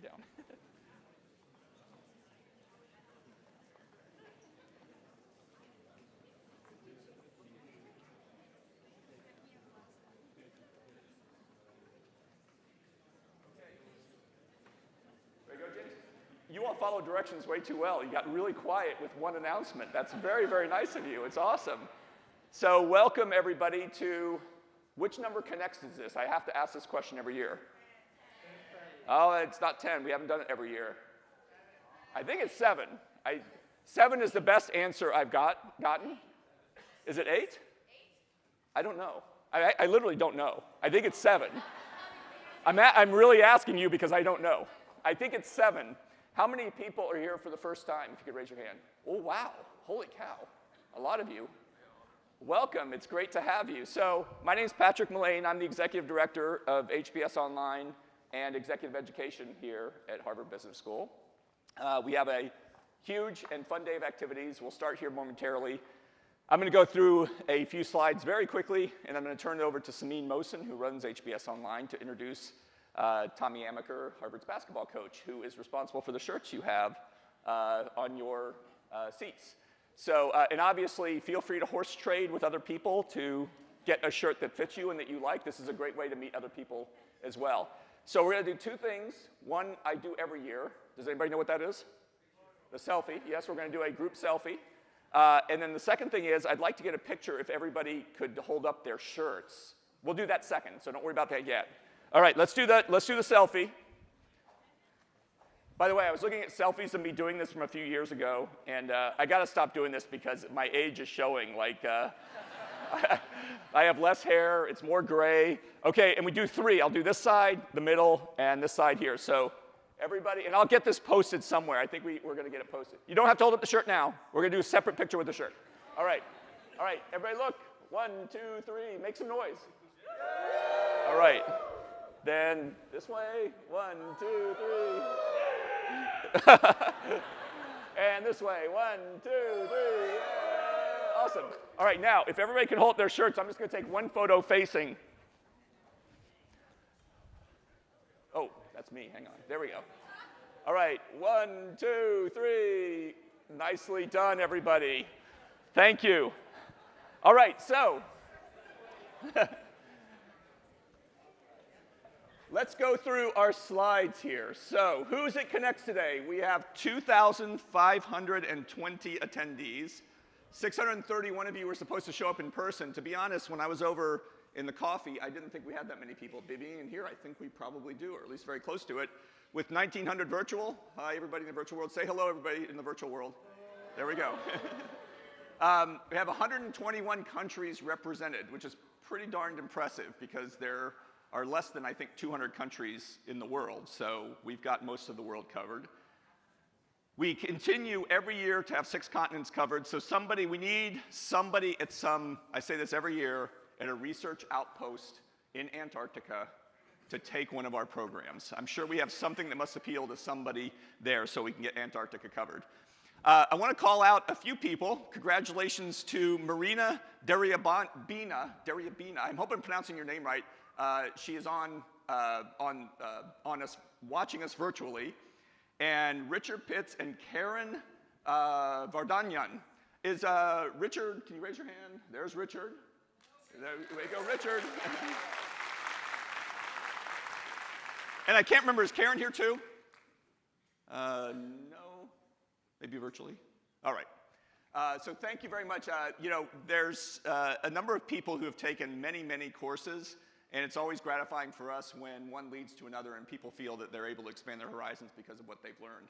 me down. You all follow directions way too well. You got really quiet with one announcement. That's very, very nice of you. It's awesome. So welcome, everybody, to which number Connext is this? I have to ask this question every year. Oh, it's not 10. We haven't done it every year. I think it's 7. 7 is the best answer I've gotten. Is it 8? I don't know. I literally don't know. I think it's 7. I'm really asking you because I don't know. I think it's 7. How many people are here for the first time, if you could raise your hand? Oh, wow. Holy cow. A lot of you. Welcome. It's great to have you. So my name is Patrick Mullane. I'm the Executive Director of HBS Online and Executive Education here at Harvard Business School. We have a huge and fun day of activities. We'll start here momentarily. I'm going to go through a few slides very quickly, and I'm going to turn it over to Samin Mohsen, who runs HBS Online, to introduce Tommy Amaker, Harvard's basketball coach, who is responsible for the shirts you have on your seats. So, and obviously, feel free to horse trade with other people to get a shirt that fits you and that you like. This is a great way to meet other people as well. So we're going to do 2 things. One I do every year. Does anybody know what that is? The selfie. Yes, we're going to do a group selfie. And then the second thing is I'd like to get a picture if everybody could hold up their shirts. We'll do that second, so don't worry about that yet. All right, let's do the selfie. By the way, I was looking at selfies of me doing this from a few years ago, and I got to stop doing this because my age is showing. Like, I have less hair, it's more gray. Okay, and we do 3. I'll do this side, the middle, and this side here. So everybody, and I'll get this posted somewhere. I think we're going to get it posted. You don't have to hold up the shirt now. We're going to do a separate picture with the shirt. All right, everybody look. 1, 2, 3, make some noise. All right. Then this way, 1, 2, 3. And this way, 1, 2, 3. Yeah. Awesome. All right, now, if everybody can hold their shirts, I'm just going to take one photo facing. Oh, that's me. Hang on. There we go. All right, 1, 2, 3. Nicely done, everybody. Thank you. All right, so. Let's go through our slides here. So, who's at Connext today? We have 2,520 attendees. 631 of you were supposed to show up in person. To be honest, when I was over in the coffee, I didn't think we had that many people. Being in here, I think we probably do, or at least very close to it. With 1,900 virtual, hi everybody in the virtual world. Say hello everybody in the virtual world. There we go. We have 121 countries represented, which is pretty darned impressive because there are less than, I think, 200 countries in the world, so we've got most of the world covered. We continue every year to have 6 continents covered, so we need somebody at I say this every year, at a research outpost in Antarctica to take one of our programs. I'm sure we have something that must appeal to somebody there so we can get Antarctica covered. I want to call out a few people. Congratulations to Marina Deriabina. I hope I'm pronouncing your name right. She is on us, watching us virtually, and Richard Pitts and Karen Vardanyan. Is Richard? Can you raise your hand? There's Richard. There we go, Richard. And I can't remember. Is Karen here too? No, maybe virtually. All right. So thank you very much. There's a number of people who have taken many, many courses. And it's always gratifying for us when one leads to another and people feel that they're able to expand their horizons because of what they've learned.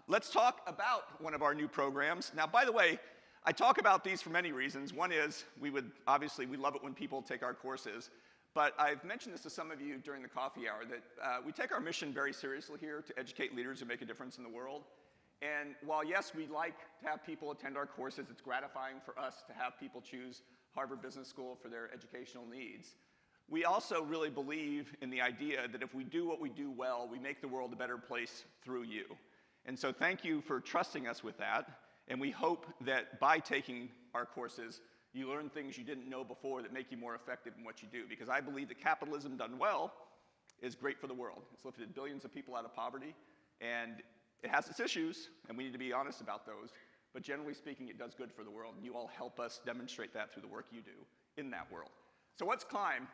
Let's talk about one of our new programs. Now, by the way, I talk about these for many reasons. One is we love it when people take our courses. But I've mentioned this to some of you during the coffee hour, that we take our mission very seriously here to educate leaders who make a difference in the world. And while, yes, we like to have people attend our courses, it's gratifying for us to have people choose Harvard Business School for their educational needs. We also really believe in the idea that if we do what we do well, we make the world a better place through you. And so thank you for trusting us with that. And we hope that by taking our courses, you learn things you didn't know before that make you more effective in what you do. Because I believe that capitalism done well is great for the world. It's lifted billions of people out of poverty, and it has its issues, and we need to be honest about those. But generally speaking, it does good for the world, and you all help us demonstrate that through the work you do in that world. So what's CLIMB?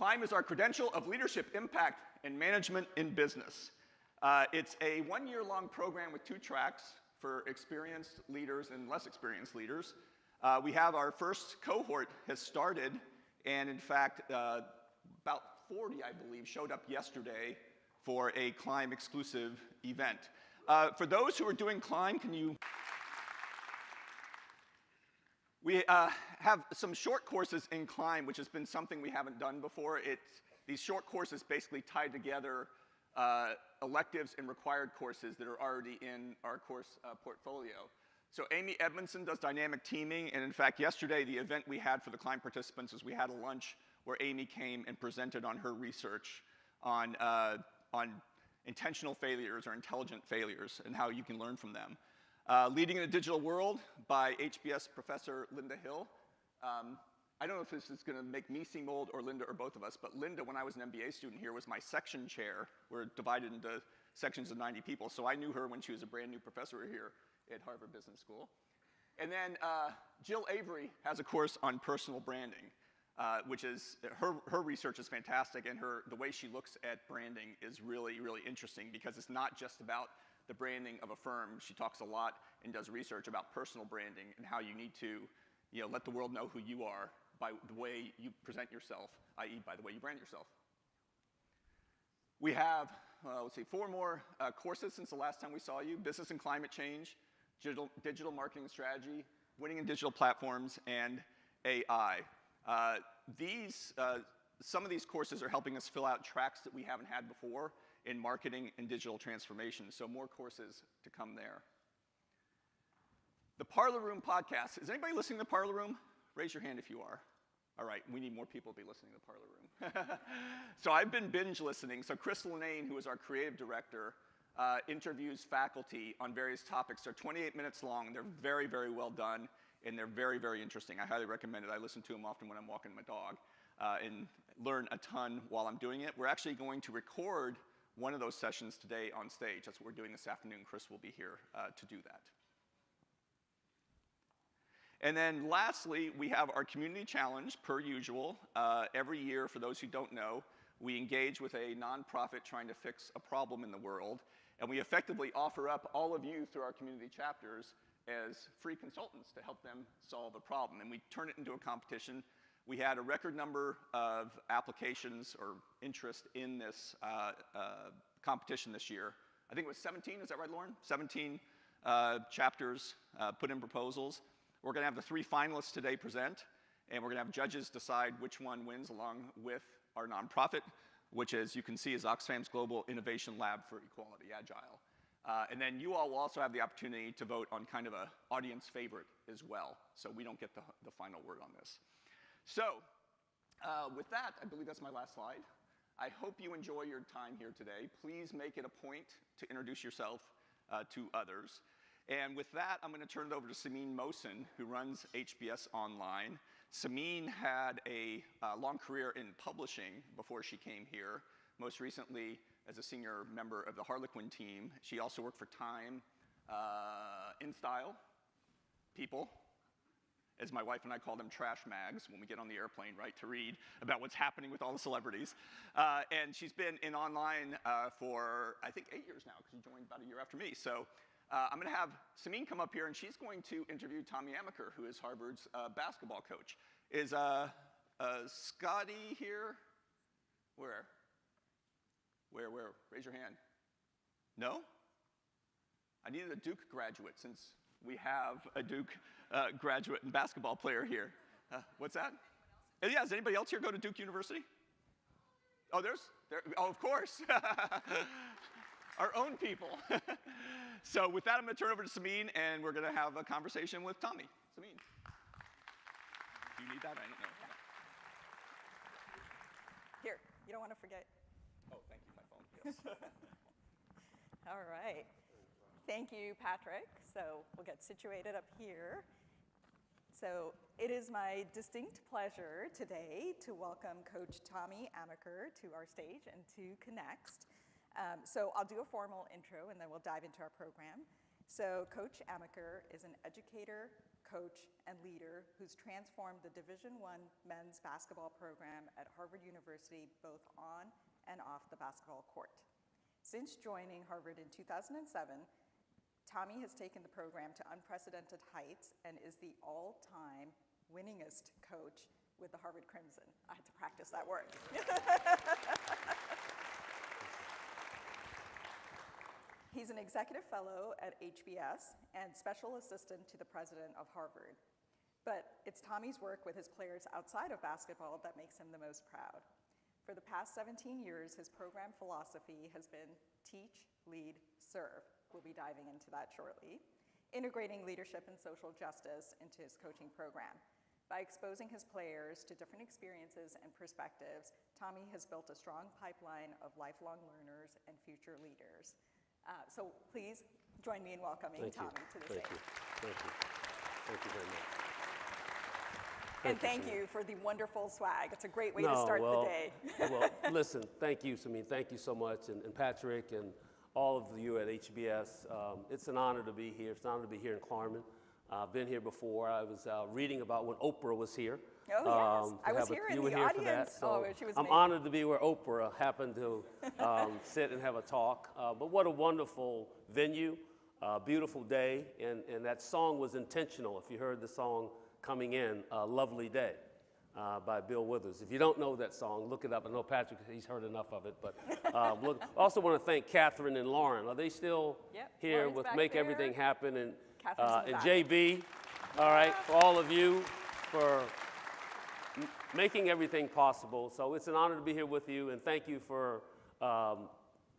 CLIMB is our credential of leadership, impact, and management in business. It's a one-year-long program with 2 tracks for experienced leaders and less experienced leaders. We have our first cohort has started, and in fact, about 40, I believe, showed up yesterday for a CLIMB exclusive event. For those who are doing CLIMB, can you... We have some short courses in CLIMB, which has been something we haven't done before. These short courses basically tie together electives and required courses that are already in our course portfolio. So Amy Edmondson does dynamic teaming, and in fact, yesterday, the event we had for the CLIMB participants was we had a lunch where Amy came and presented on her research on intentional failures or intelligent failures and how you can learn from them. Leading in a Digital World by HBS professor Linda Hill. I don't know if this is going to make me seem old or Linda or both of us, but Linda, when I was an MBA student here, was my section chair. We're divided into sections of 90 people, so I knew her when she was a brand new professor here at Harvard Business School. And then Jill Avery has a course on personal branding, which is, her research is fantastic, and the way she looks at branding is really, really interesting because it's not just about the branding of a firm. She talks a lot and does research about personal branding and how you need to let the world know who you are by the way you present yourself, i.e. by the way you brand yourself. We have, let's see, 4 more courses since the last time we saw you. Business and Climate Change, Digital Marketing Strategy, Winning in Digital Platforms, and AI. Some of these courses are helping us fill out tracks that we haven't had before in marketing and digital transformation, so more courses to come there. The Parlor Room podcast. Is anybody listening to the Parlor Room? Raise your hand if you are. All right, we need more people to be listening to the Parlor Room. So I've been binge listening. So Chris Linane, who is our creative director, interviews faculty on various topics. They're 28 minutes long. They're very, very well done, and they're very, very interesting. I highly recommend it. I listen to them often when I'm walking my dog and learn a ton while I'm doing it. We're actually going to record one of those sessions today on stage. That's what we're doing this afternoon. Chris will be here to do that. And then lastly, we have our community challenge, per usual. Every year, for those who don't know, we engage with a nonprofit trying to fix a problem in the world. And we effectively offer up all of you through our community chapters as free consultants to help them solve a problem. And we turn it into a competition. We had a record number of applications or interest in this competition this year. I think it was 17, is that right, Lauren? 17 chapters put in proposals. We're going to have the 3 finalists today present, and we're going to have judges decide which one wins along with our nonprofit, which, as you can see, is Oxfam's Global Innovation Lab for Equality, Agile. And then you all will also have the opportunity to vote on kind of an audience favorite as well, so we don't get the final word on this. So with that, I believe that's my last slide. I hope you enjoy your time here today. Please make it a point to introduce yourself to others. And with that, I'm going to turn it over to Samin Mohsen, who runs HBS Online. Samin had a long career in publishing before she came here, most recently as a senior member of the Harlequin team. She also worked for Time, InStyle, People, as my wife and I call them trash mags when we get on the airplane, right, to read about what's happening with all the celebrities. And she's been in online for, I think, 8 years now, because she joined about a year after me. So I'm going to have Samin come up here, and she's going to interview Tommy Amaker, who is Harvard's basketball coach. Is Scotty here? Where? Raise your hand. No? I needed a Duke graduate, since we have a Duke graduate and basketball player here. What's that? Yeah, does anybody else here go to Duke University? Oh, oh, of course. Our own people. So with that, I'm going to turn over to Samin, and we're going to have a conversation with Tommy. Samin. Do you need that? I don't know. Here, you don't want to forget. Oh, thank you, my phone. Yes. All right. Thank you, Patrick. So we'll get situated up here. So it is my distinct pleasure today to welcome Coach Tommy Amaker to our stage and to Connext. So I'll do a formal intro and then we'll dive into our program. So Coach Amaker is an educator, coach, and leader who's transformed the Division I men's basketball program at Harvard University both on and off the basketball court. Since joining Harvard in 2007, Tommy has taken the program to unprecedented heights and is the all-time winningest coach with the Harvard Crimson. I had to practice that word. He's an executive fellow at HBS and special assistant to the president of Harvard. But it's Tommy's work with his players outside of basketball that makes him the most proud. For the past 17 years, his program philosophy has been teach, lead, serve. We'll be diving into that shortly. Integrating leadership and social justice into his coaching program. By exposing his players to different experiences and perspectives, Tommy has built a strong pipeline of lifelong learners and future leaders. So please join me in welcoming Tommy to the stage. Thank you. Thank you very much. And thank you for the wonderful swag. It's a great way to start the day. Well, listen, thank you, Samin. Thank you so much. And Patrick and all of you at HBS. It's an honor to be here. It's an honor to be here in Claremont. I've been here before. I was reading about when Oprah was here. Oh, yes. I was here in the audience. For that, so she was I'm honored to be where Oprah happened to sit and have a talk. But what a wonderful venue, beautiful day. And that song was intentional. If you heard the song coming in, Lovely Day by Bill Withers. If you don't know that song, look it up. I know Patrick, he's heard enough of it. But look, I also want to thank Catherine and Lauren. Are they still here Lauren's with back Make there. Everything Happen? And and JB, all right, for all of you for making everything possible. So it's an honor to be here with you, and thank you for,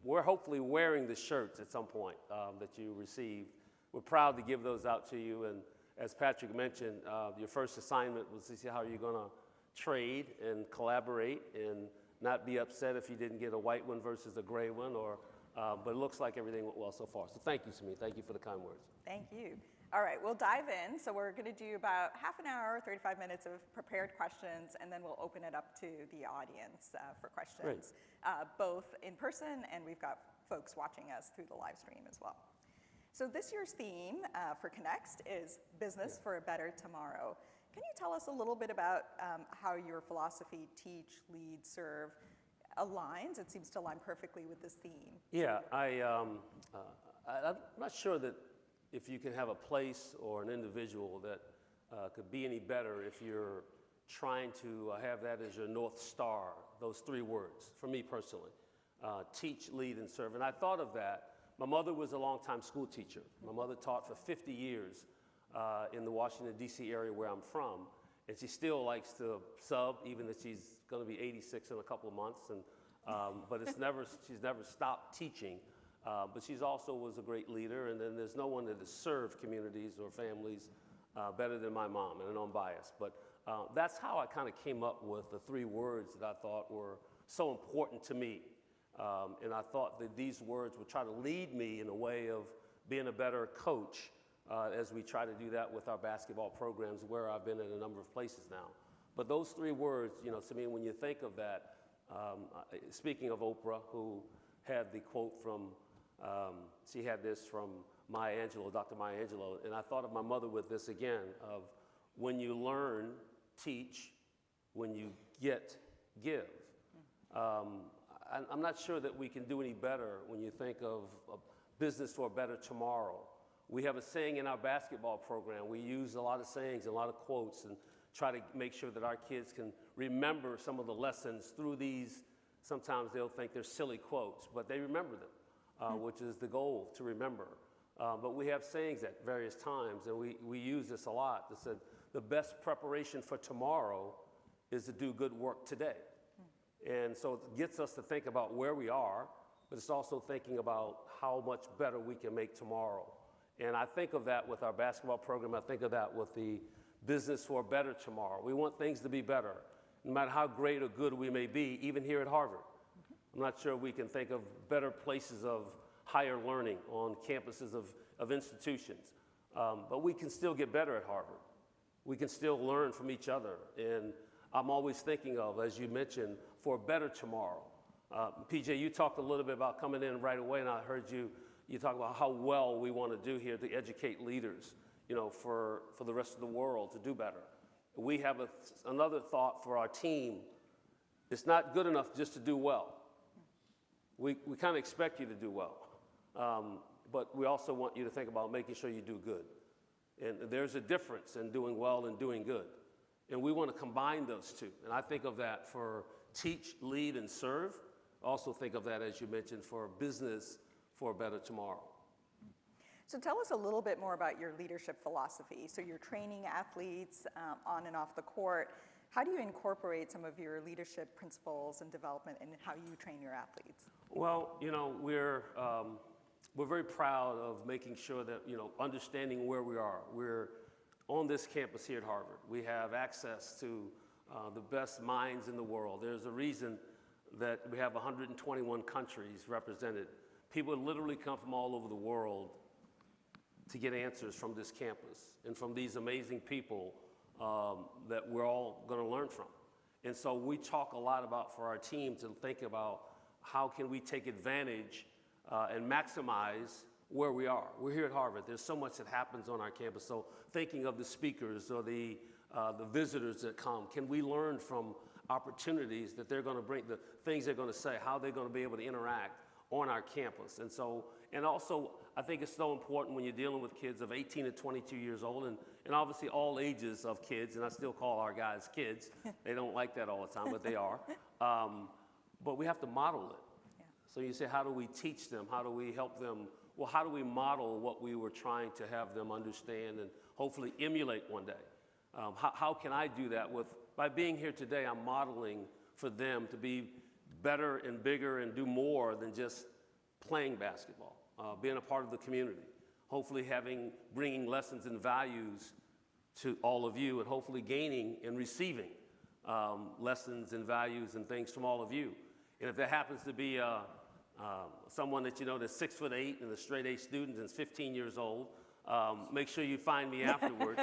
we're hopefully wearing the shirts at some point that you received. We're proud to give those out to you, and as Patrick mentioned, your first assignment was to see how you're gonna trade and collaborate and not be upset if you didn't get a white one versus a gray one, or, but it looks like everything went well so far. So thank you, Samin. Thank you for the kind words. Thank you. All right, we'll dive in. So we're going to do about half an hour, 35 minutes of prepared questions, and then we'll open it up to the audience for questions, both in person, and we've got folks watching us through the live stream as well. So this year's theme for Connext is Business for a Better Tomorrow. Can you tell us a little bit about how your philosophy, teach, lead, serve, aligns? It seems to align perfectly with this theme. Yeah, I'm not sure that if you can have a place or an individual that could be any better if you're trying to have that as your North Star, those three words, for me personally, teach, lead, and serve. And I thought of that. My mother was a longtime school teacher. My mother taught for 50 years in the Washington, D.C. area where I'm from, and she still likes to sub, even though she's going to be 86 in a couple of months. And, but she's never stopped teaching. But she's also was a great leader, and then there's no one that has served communities or families better than my mom, and I know I'm biased. But that's how I kind of came up with the three words that I thought were so important to me. And I thought that these words would try to lead me in a way of being a better coach as we try to do that with our basketball programs, where I've been in a number of places now. But those three words, you know, Samin, when you think of that, speaking of Oprah, who had the quote from, she had this from Maya Angelou, Dr. Maya Angelou, and I thought of my mother with this again, of when you learn, teach, when you get, give. I'm not sure that we can do any better when you think of a business for a better tomorrow. We have a saying in our basketball program. We use a lot of sayings, a lot of quotes, and try to make sure that our kids can remember some of the lessons through these. Sometimes they'll think they're silly quotes, but they remember them, which is the goal, to remember. But we have sayings at various times, and we use this a lot. That said, the best preparation for tomorrow is to do good work today. And so it gets us to think about where we are, but it's also thinking about how much better we can make tomorrow. And I think of that with our basketball program. I think of that with the business for a better tomorrow. We want things to be better, no matter how great or good we may be, even here at Harvard. I'm not sure we can think of better places of higher learning on campuses of institutions, but we can still get better at Harvard. we can still learn from each other. And I'm always thinking of, as you mentioned, for a better tomorrow. PJ, you talked a little bit about coming in right away, and I heard you talk about how well we want to do here to educate leaders, for the rest of the world to do better. We have another thought for our team. It's not good enough just to do well. We kind of expect you to do well, but we also want you to think about making sure you do good. And there's a difference in doing well and doing good. And we want to combine those two. And I think of that for teach, lead, and serve. Also think of that, as you mentioned, for business for a better tomorrow. So tell us a little bit more about your leadership philosophy. So you're training athletes on and off the court. How do you incorporate some of your leadership principles and development in how you train your athletes? Well, we're very proud of making sure that, understanding where we are. We're on this campus here at Harvard. We have access to the best minds in the world. There's a reason that we have 121 countries represented. People literally come from all over the world to get answers from this campus and from these amazing people that we're all going to learn from. And so we talk a lot about, for our team, to think about how can we take advantage and maximize where we are. We're here at Harvard. There's so much that happens on our campus. So thinking of the speakers or the visitors that come, can we learn from opportunities that they're going to bring, the things they're going to say, how they're going to be able to interact on our campus. And also, I think it's so important when you're dealing with kids of 18 to 22 years old, and obviously all ages of kids, and I still call our guys kids. They don't like that all the time, but they are. But we have to model it. Yeah. So you say, how do we teach them? How do we help them? Well, how do we model what we were trying to have them understand and hopefully emulate one day? How can I do that? By being here today, I'm modeling for them to be better and bigger and do more than just playing basketball, being a part of the community, hopefully bringing lessons and values to all of you, and hopefully gaining and receiving lessons and values and things from all of you. And if there happens to be someone that that's 6'8" and a straight A student and is 15 years old, make sure you find me afterward.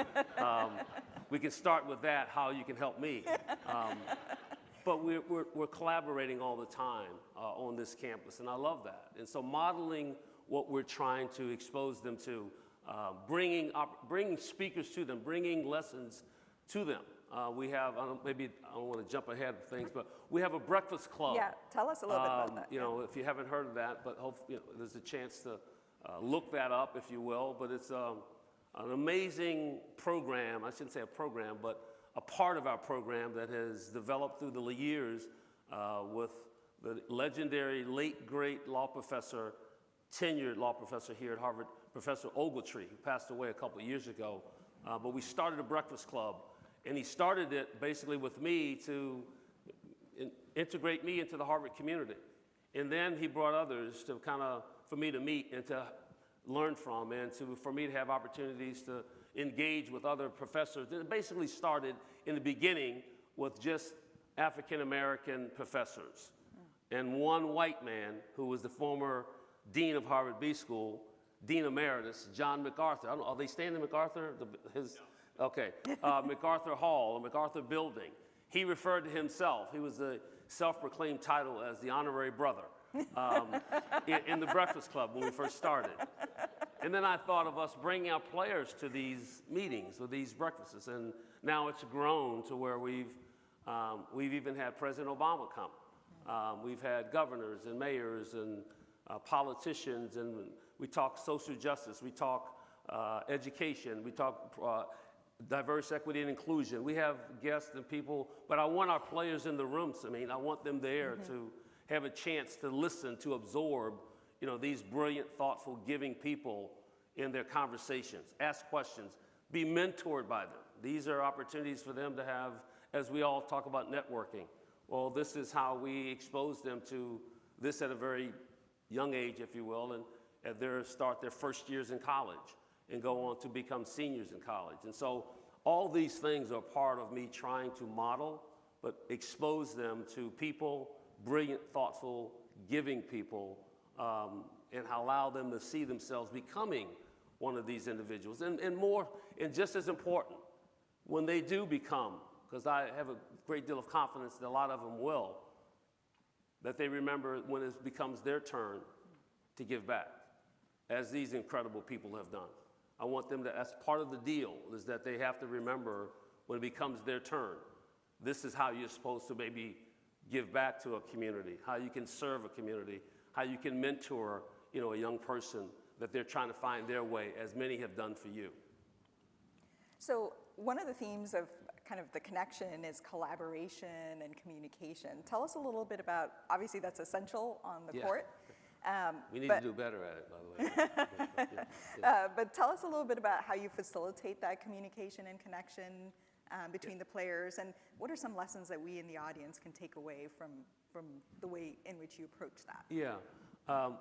We can start with that, how you can help me. But we're collaborating all the time on this campus, and I love that. And so modeling what we're trying to expose them to, bringing speakers to them, bringing lessons to them. We have, I don't want to jump ahead of things, but we have a breakfast club. Yeah, tell us a little bit about that. If you haven't heard of that, but hopefully there's a chance to look that up, if you will. But it's an amazing program. I shouldn't say a program, but a part of our program that has developed through the years with the legendary late great law professor, tenured law professor here at Harvard, Professor Ogletree, who passed away a couple of years ago. But we started a breakfast club, and he started it basically with me to integrate me into the Harvard community. And then he brought others to for me to meet and to learn from, and for me to have opportunities to engage with other professors. It basically started in the beginning with just African-American professors and one white man who was the former dean of Harvard B School, Dean Emeritus, John MacArthur. I don't know, are they staying in MacArthur? Okay, MacArthur Hall, or MacArthur Building. He referred to himself, he was the self-proclaimed title as the honorary brother in the Breakfast Club when we first started. And then I thought of us bringing our players to these meetings or these breakfasts, and now it's grown to where we've even had President Obama come. We've had governors and mayors and politicians, and we talk social justice, we talk education, we talk diverse equity and inclusion. We have guests and people, but I want our players in the rooms. I want them there to have a chance to listen, to absorb, these brilliant, thoughtful, giving people in their conversations, ask questions, be mentored by them. These are opportunities for them to have, as we all talk about networking. Well, this is how we expose them to this at a very young age, if you will, and start their first years in college and go on to become seniors in college. And so all these things are part of me trying to model, but expose them to people, brilliant, thoughtful, giving people, and allow them to see themselves becoming one of these individuals. And just as important, when they do become, because I have a great deal of confidence that a lot of them will, that they remember when it becomes their turn to give back, as these incredible people have done. I want them to, as part of the deal, is that they have to remember when it becomes their turn, this is how you're supposed to maybe give back to a community, how you can serve a community, how you can mentor, a young person that they're trying to find their way, as many have done for you. So one of the themes of kind of the connection is collaboration and communication. Tell us a little bit about, obviously that's essential on the court. We need to do better at it, by the way. But tell us a little bit about how you facilitate that communication and connection between the players, and what are some lessons that we in the audience can take away from the way in which you approach that? Yeah.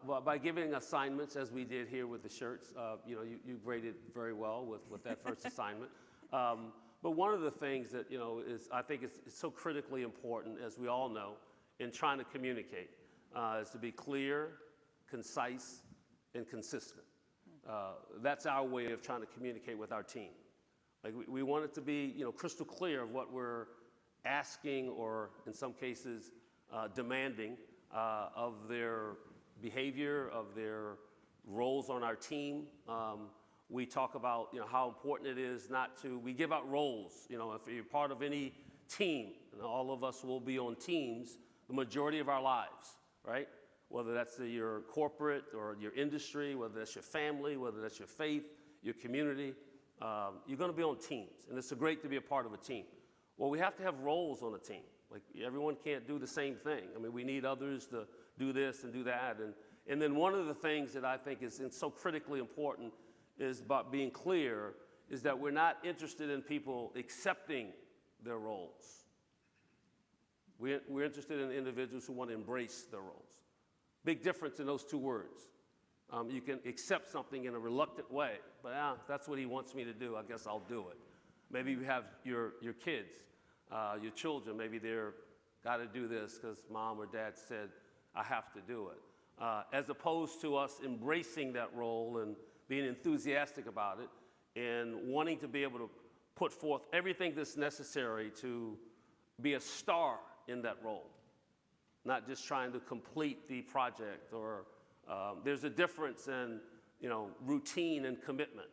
Well, by giving assignments, as we did here with the shirts, you graded very well with that first assignment. But one of the things that, I think is so critically important, as we all know, in trying to communicate, is to be clear, concise, and consistent. That's our way of trying to communicate with our team. Like we want it to be, crystal clear of what we're asking, or in some cases, demanding of their behavior, of their roles on our team. We talk about, how important it is we give out roles. If you're part of any team, and all of us will be on teams the majority of our lives, right? Whether that's your corporate or your industry, whether that's your family, whether that's your faith, your community, you're going to be on teams, and it's great to be a part of a team. Well, we have to have roles on a team. Like, everyone can't do the same thing. I mean, we need others to do this and do that. And then one of the things that I think is so critically important is about being clear, is that we're not interested in people accepting their roles. We're interested in individuals who want to embrace their roles. Big difference in those two words. You can accept something in a reluctant way, but that's what he wants me to do, I guess I'll do it. Maybe you have your kids, your children, maybe they're got to do this because mom or dad said, I have to do it. As opposed to us embracing that role and being enthusiastic about it and wanting to be able to put forth everything that's necessary to be a star in that role, not just trying to complete the project. Or there's a difference in routine and commitment.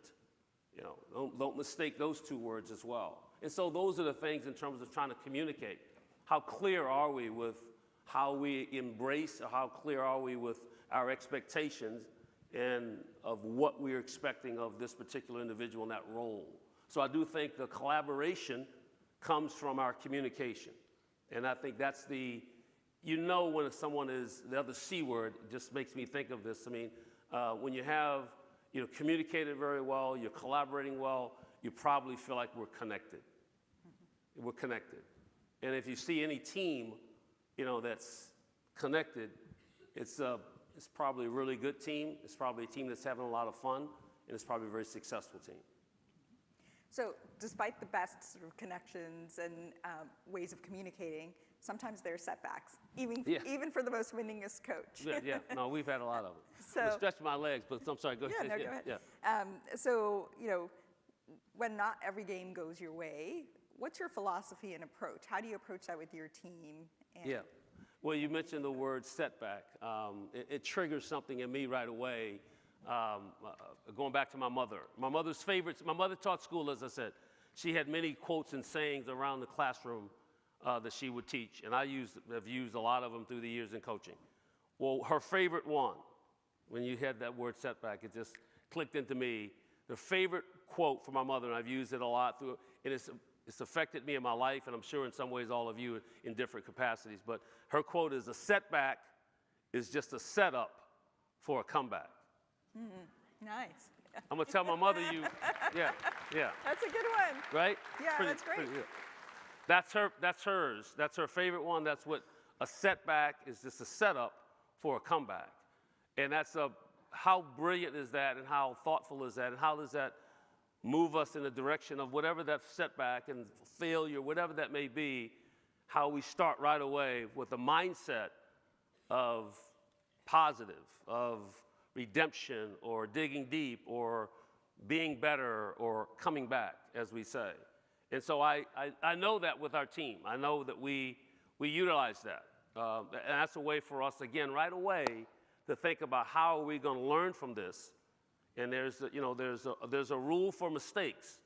Don't mistake those two words as well. And so those are the things in terms of trying to communicate. How clear are we with how we embrace, or how clear are we with our expectations and of what we're expecting of this particular individual in that role? So I do think the collaboration comes from our communication. And I think that's when someone is, the other C word, it just makes me think of this. I mean, when you have, communicated very well, you're collaborating well, you probably feel like we're connected. Mm-hmm. We're connected. And if you see any team, that's connected, it's probably a really good team. It's probably a team that's having a lot of fun, and it's probably a very successful team. So despite the best sort of connections and ways of communicating, sometimes there are setbacks, even for the most winningest coach. Yeah. No, we've had a lot of them. So, I'm stretching my legs, but I'm sorry, go ahead. Yeah, no, go ahead. Yeah. So, when not every game goes your way, what's your philosophy and approach? How do you approach that with your team? Yeah. Well, you mentioned the word setback. It triggers something in me right away. Going back to my mother. My mother's favorites. My mother taught school, as I said. She had many quotes and sayings around the classroom that she would teach, and have used a lot of them through the years in coaching. Well, her favorite one, when you had that word setback, it just clicked into me. The favorite quote from my mother, and I've used it a lot through, and it's affected me in my life, and I'm sure in some ways all of you in different capacities. But her quote is, "A setback is just a setup for a comeback." Mm-hmm. Nice. I'm gonna tell my mother yeah. That's a good one. Right? Yeah, that's great. That's hers. That's her favorite one. That's what a setback is, just a setup for a comeback. And how brilliant is that, and how thoughtful is that, and how does that move us in the direction of whatever that setback and failure, whatever that may be, how we start right away with a mindset of positive, of redemption, or digging deep, or being better, or coming back, as we say. And so I know that with our team. I know that we utilize that. And that's a way for us, again, right away, to think about how are we going to learn from this. And there's a rule for mistakes,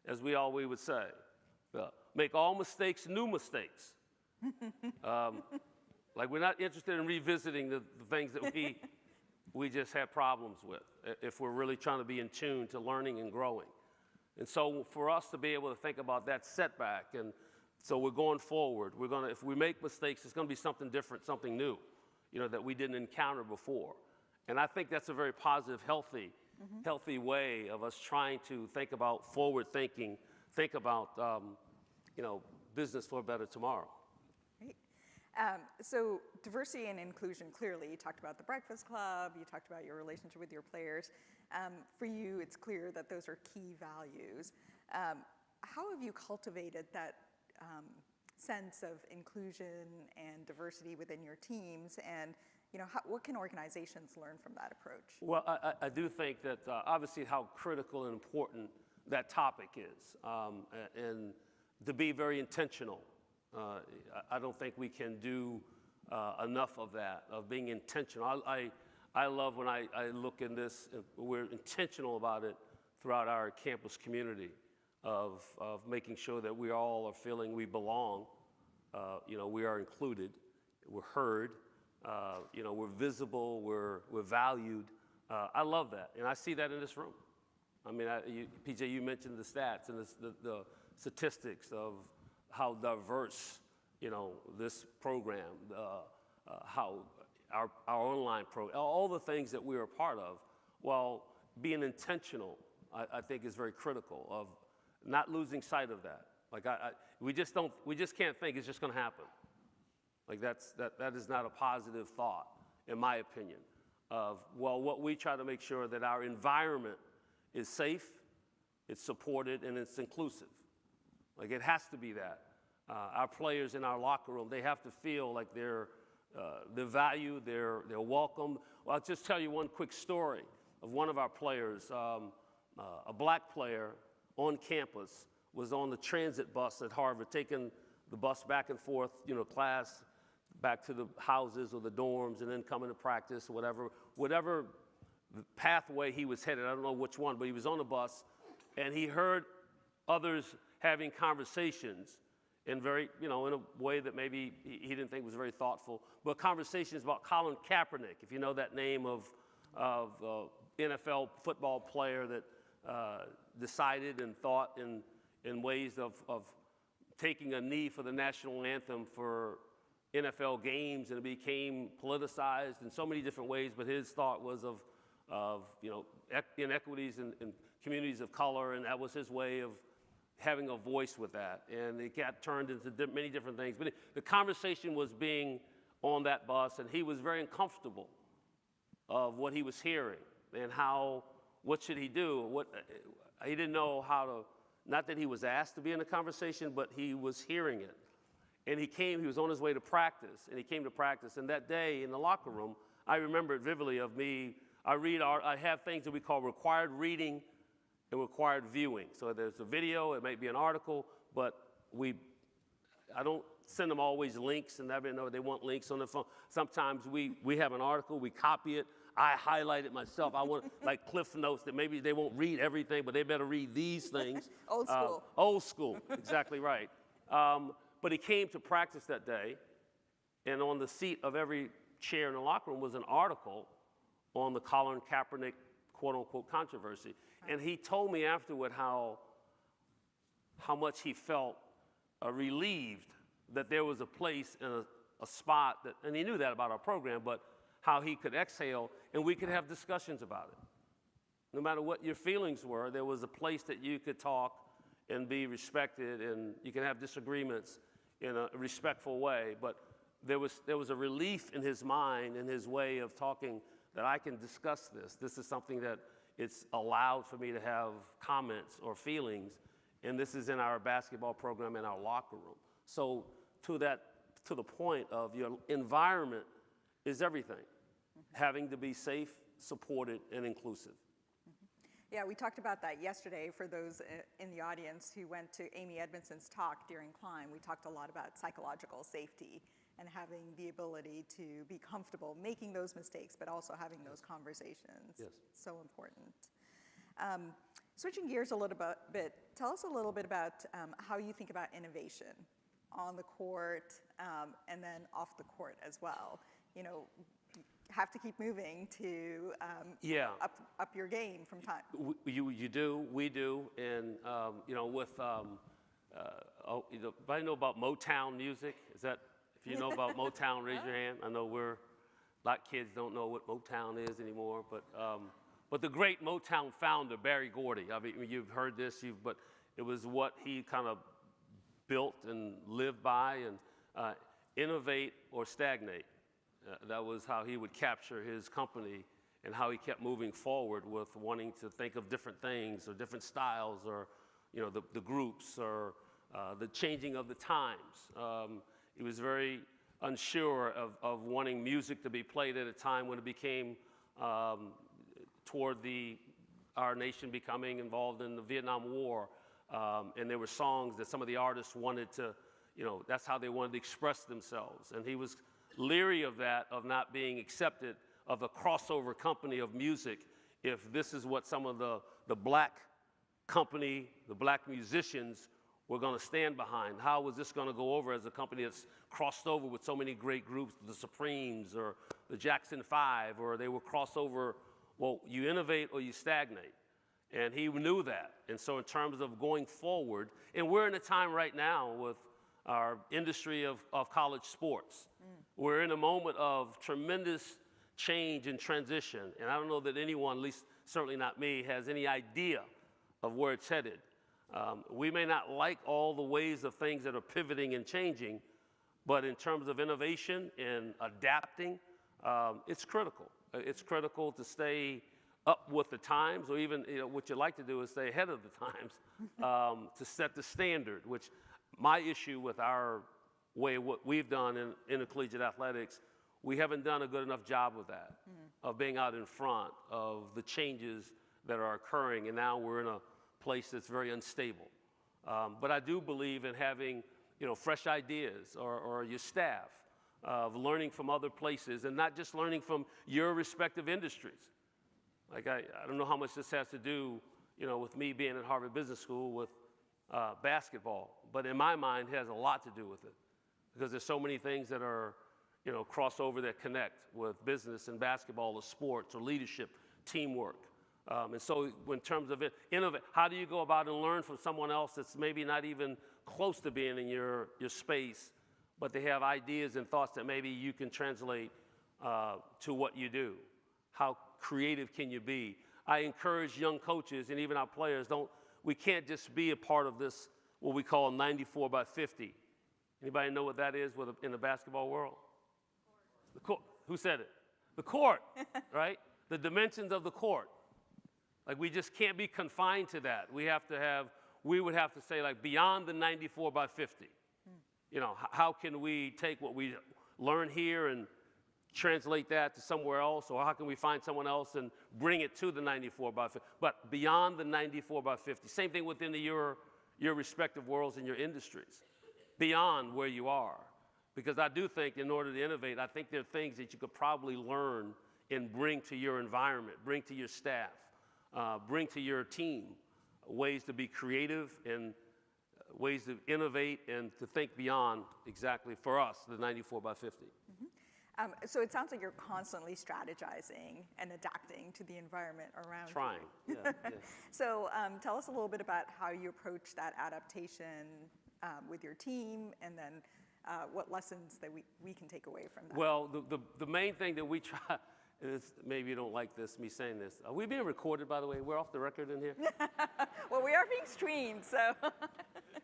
as we would say. Make all mistakes new mistakes. Like we're not interested in revisiting the things that we just had problems with, if we're really trying to be in tune to learning and growing. And so for us to be able to think about that setback, and so we're going forward, if we make mistakes, it's going to be something different, something new, that we didn't encounter before. And I think that's a very positive, healthy way of us trying to think about forward thinking, think about, business for a better tomorrow. Great. So diversity and inclusion, clearly, you talked about the Breakfast Club, you talked about your relationship with your players. For you, it's clear that those are key values. How have you cultivated that sense of inclusion and diversity within your teams, and what can organizations learn from that approach? Well, I do think that obviously how critical and important that topic is, and to be very intentional. I don't think we can do enough of that, of being intentional. I love when I look in this, we're intentional about it throughout our campus community of making sure that we all are feeling we belong, we are included, we're heard, we're visible, we're valued. I love that, and I see that in this room. I mean, PJ, you mentioned the stats and the statistics of how diverse, this program, how our online program, all the things that we are a part of. Well, being intentional, I think, is very critical of not losing sight of that. Like we just can't think it's just going to happen. Like that is not a positive thought, in my opinion. What we try to make sure that our environment is safe, it's supported, and it's inclusive. Like it has to be that. Our players in our locker room, they have to feel like they're valued, they're welcome. Well, I'll just tell you one quick story of one of our players, a black player on campus, was on the transit bus at Harvard, taking the bus back and forth, class, back to the houses or the dorms, and then coming to practice, whatever pathway he was headed. I don't know which one, but he was on the bus, and he heard others having conversations in in a way that maybe he didn't think was very thoughtful, but conversations about Colin Kaepernick, if you know that name of NFL football player that decided and thought in ways of taking a knee for the national anthem for NFL games, and it became politicized in so many different ways, but his thought was of inequities in communities of color, and that was his way of having a voice with that. And it got turned into many different things. But the conversation was being on that bus, and he was very uncomfortable of what he was hearing and what should he do? He didn't know how to, not that he was asked to be in the conversation, but he was hearing it. And he was on his way to practice, and he came to practice. And that day in the locker room, I remember it vividly of me. I have things that we call required reading and required viewing. So there's a video, it might be an article, but I don't send them always links, and they want links on the phone. Sometimes we have an article, we copy it, I highlight it myself. I want like Cliff Notes that maybe they won't read everything, but they better read these things. Old school. Old school, exactly right. But he came to practice that day, and on the seat of every chair in the locker room was an article on the Colin Kaepernick quote-unquote controversy. And he told me afterward how much he felt relieved that there was a place and a spot that, and he knew that about our program, but how he could exhale and we could have discussions about it. No matter what your feelings were, there was a place that you could talk and be respected, and you can have disagreements in a respectful way, but there was a relief in his mind and his way of talking that I can discuss this. This is something that it's allowed for me to have comments or feelings, and this is in our basketball program in our locker room. So to the point of your environment is everything, having to be safe, supported, and inclusive. Yeah, we talked about that yesterday for those in the audience who went to Amy Edmondson's talk during Climb. We talked a lot about psychological safety and having the ability to be comfortable making those mistakes, but also having those conversations. Yes. So important. Switching gears a little bit, tell us a little bit about how you think about innovation on the court and then off the court as well. You know, have to keep moving to up your game from time. You do, we do, and you know, with anybody know about Motown music? Is that, if you know about Motown, raise your hand. I know a lot of kids don't know what Motown is anymore, but the great Motown founder, Berry Gordy, I mean, you've heard this, but it was what he kind of built and lived by, and innovate or stagnate. That was how he would capture his company and how he kept moving forward with wanting to think of different things or different styles or, you know, the groups or the changing of the times. He was very unsure of wanting music to be played at a time when it became toward our nation becoming involved in the Vietnam War. And there were songs that some of the artists wanted to, you know, that's how they wanted to express themselves. And he was leery of that, of not being accepted of a crossover company of music if this is what some of the black company, the black musicians were going to stand behind. How was this going to go over as a company that's crossed over with so many great groups, the Supremes or the Jackson 5, or they were crossover? Well, you innovate or you stagnate. And he knew that. And so in terms of going forward, and we're in a time right now with our industry of college sports. We're in a moment of tremendous change and transition. And I don't know that anyone, at least certainly not me, has any idea of where it's headed. We may not like all the ways of things that are pivoting and changing, but in terms of innovation and adapting, it's critical. It's critical to stay up with the times, or even, you know, what you like to do is stay ahead of the times, to set the standard, which my issue with our way, what we've done in intercollegiate athletics, we haven't done a good enough job with that, of being out in front of the changes that are occurring, and now we're in a place that's very unstable. But I do believe in having, you know, fresh ideas, or your staff, of learning from other places, and not just learning from your respective industries. Like, I don't know how much this has to do, you know, with me being at Harvard Business School with basketball, but in my mind, it has a lot to do with it, because there's so many things that are, you know, crossover that connect with business and basketball or sports or leadership, teamwork. And so in terms of innovate, how do you go about and learn from someone else that's maybe not even close to being in your space, but they have ideas and thoughts that maybe you can translate to what you do? How creative can you be? I encourage young coaches and even our players, we can't just be a part of this, what we call 94 by 50. Anybody know what that is in the basketball world? The court. Who said it? The court, right? The dimensions of the court. Like, we just can't be confined to that. We would have to say, like, beyond the 94 by 50. You know, how can we take what we learn here and translate that to somewhere else, or how can we find someone else and bring it to the 94 by 50, but beyond the 94 by 50. Same thing within your respective worlds and your industries, beyond where you are. Because I do think in order to innovate, I think there are things that you could probably learn and bring to your environment, bring to your staff, bring to your team, ways to be creative and ways to innovate and to think beyond exactly, for us, the 94 by 50. So it sounds like you're constantly strategizing and adapting to the environment around Trying, you. yeah. So tell us a little bit about how you approach that adaptation with your team, and then what lessons that we can take away from that. Well, the main thing that we try is, maybe you don't like this, me saying this. Are we being recorded, by the way? We're off the record in here? Well, we are being streamed, so.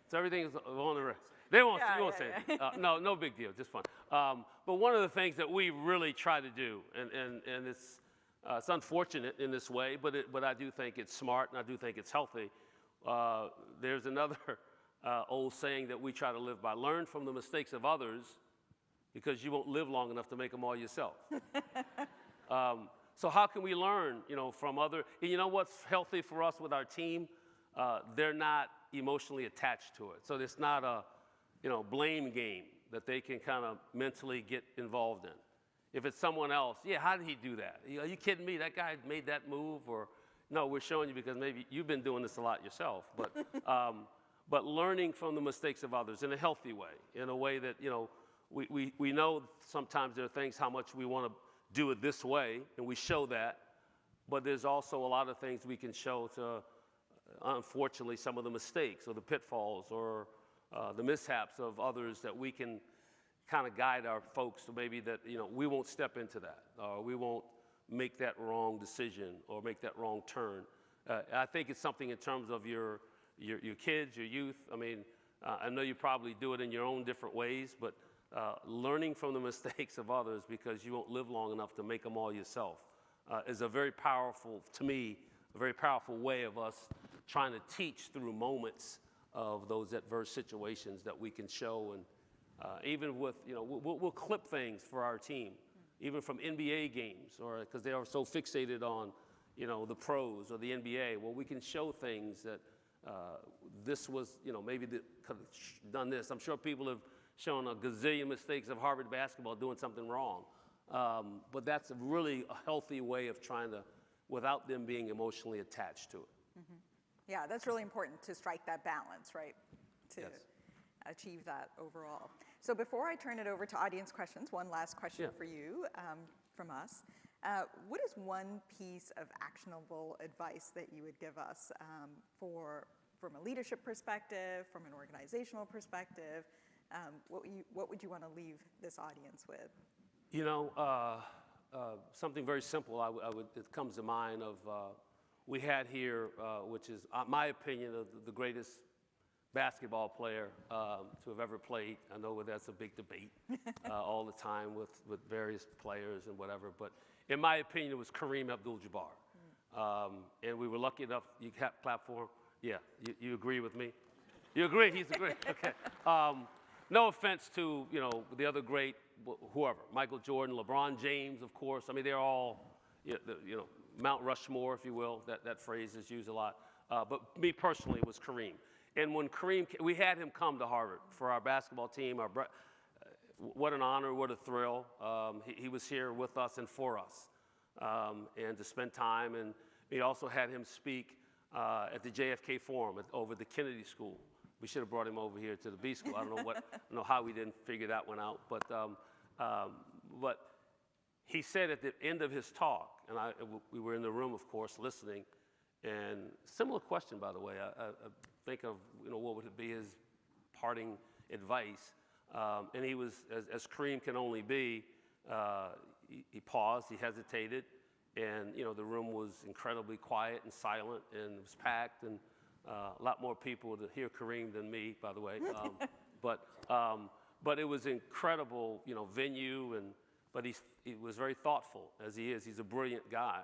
So everything is on the record. They won't, you won't say it. No big deal, just fun. But one of the things that we really try to do, and it's unfortunate in this way, but I do think it's smart and I do think it's healthy. There's another old saying that we try to live by: learn from the mistakes of others, because you won't live long enough to make them all yourself. So how can we learn, from other, and you know what's healthy for us with our team? They're not emotionally attached to it. So it's not a, blame game that they can kind of mentally get involved in. If it's someone else, yeah, how did he do that? Are you kidding me? That guy made that move? Or, no, we're showing you because maybe you've been doing this a lot yourself. But learning from the mistakes of others in a healthy way, in a way that, we know sometimes there are things how much we want to do it this way, and we show that. But there's also a lot of things we can show to, unfortunately, some of the mistakes or the pitfalls or the mishaps of others that we can kind of guide our folks to maybe that, we won't step into that, or we won't make that wrong decision or make that wrong turn. I think it's something in terms of your kids, your youth. I mean, I know you probably do it in your own different ways, but learning from the mistakes of others because you won't live long enough to make them all yourself is a very powerful, to me, a very powerful way of us trying to teach through moments of those adverse situations that we can show. And even with, we'll clip things for our team, even from NBA games, or because they are so fixated on, the pros or the NBA. Well, we can show things that this was, maybe could have done this. I'm sure people have shown a gazillion mistakes of Harvard basketball doing something wrong. But that's really a healthy way of trying to, without them being emotionally attached to it. Mm-hmm. Yeah, that's really important to strike that balance, right? To Yes. achieve that overall. So before I turn it over to audience questions, one last question for you from us. What is one piece of actionable advice that you would give us from a leadership perspective, from an organizational perspective? What would you want to leave this audience with? Something very simple it comes to mind of we had here, which is my opinion of the greatest basketball player to have ever played. I know that's a big debate all the time with various players and whatever, but in my opinion, it was Kareem Abdul-Jabbar. And we were lucky enough, you clap for him? Yeah, you agree with me? You agree, he's agreed, okay. No offense to, the other great, whoever, Michael Jordan, LeBron James, of course. I mean, they're all, Mount Rushmore, if you will. That phrase is used a lot. But me personally, it was Kareem. And when Kareem, we had him come to Harvard for our basketball team. What an honor, what a thrill. He was here with us and for us, and to spend time. And we also had him speak at the JFK Forum over the Kennedy School. We should have brought him over here to the B School. I don't know how we didn't figure that one out. But he said at the end of his talk, and we were in the room, of course, listening. And similar question, by the way. I think of what would be his parting advice. And he was, as Kareem can only be, he paused, he hesitated, and the room was incredibly quiet and silent, and it was packed, and a lot more people to hear Kareem than me, by the way. But it was incredible, venue, but he was very thoughtful, as he is. He's a brilliant guy.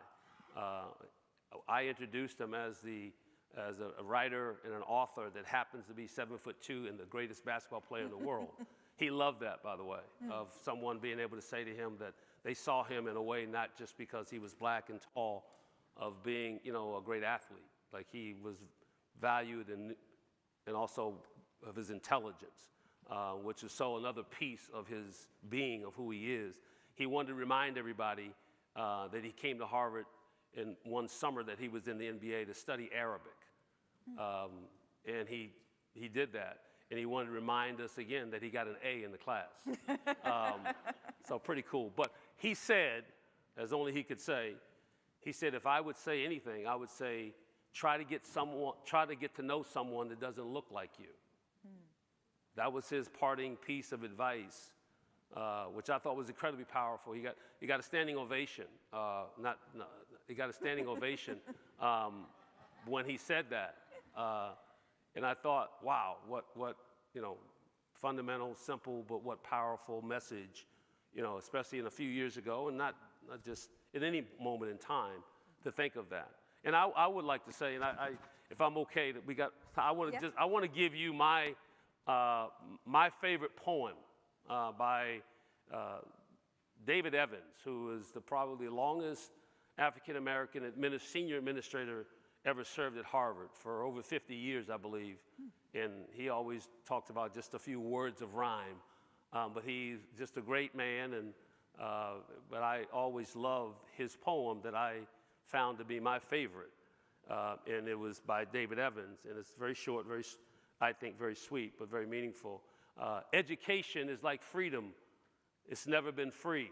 I introduced him as a writer and an author that happens to be 7'2" and the greatest basketball player in the world. He loved that, by the way, of someone being able to say to him that they saw him in a way not just because he was black and tall, of being, a great athlete. Like he was valued and also of his intelligence, which is so another piece of his being, of who he is. He wanted to remind everybody that he came to Harvard in one summer that he was in the NBA to study Arabic. And he did that. And he wanted to remind us again that he got an A in the class. So pretty cool. But he said, as only he could say, he said, if I would say anything, I would say, try to get to know someone that doesn't look like you. That was his parting piece of advice, which I thought was incredibly powerful. He got a standing ovation. He got a standing ovation when he said that. And I thought, wow, what fundamental, simple, but what powerful message, especially in a few years ago, and not just at any moment in time, to think of that. And I would like to say, and if I'm okay, that I want to give you my favorite poem by David Evans, who is probably the longest African-American senior administrator ever served at Harvard for over 50 years, I believe. And he always talked about just a few words of rhyme. But he's just a great man, and but I always loved his poem that I found to be my favorite. And it was by David Evans, and it's very short, I think very sweet, but very meaningful. Education is like freedom. It's never been free.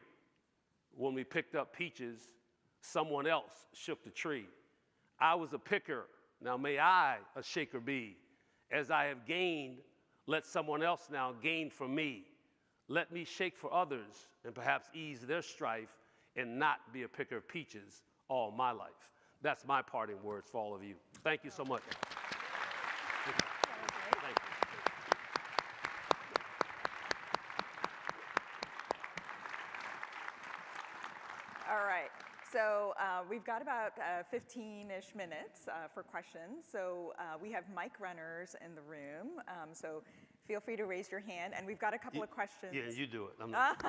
When we picked up peaches, someone else shook the tree. I was a picker, now may I a shaker be. As I have gained, let someone else now gain from me. Let me shake for others and perhaps ease their strife and not be a picker of peaches all my life. That's my parting words for all of you. Thank you so much. Thank you. All right, so we've got about 15-ish minutes for questions. So we have mic runners in the room, so feel free to raise your hand. And we've got a couple of questions. Yeah, you do it. I'm not.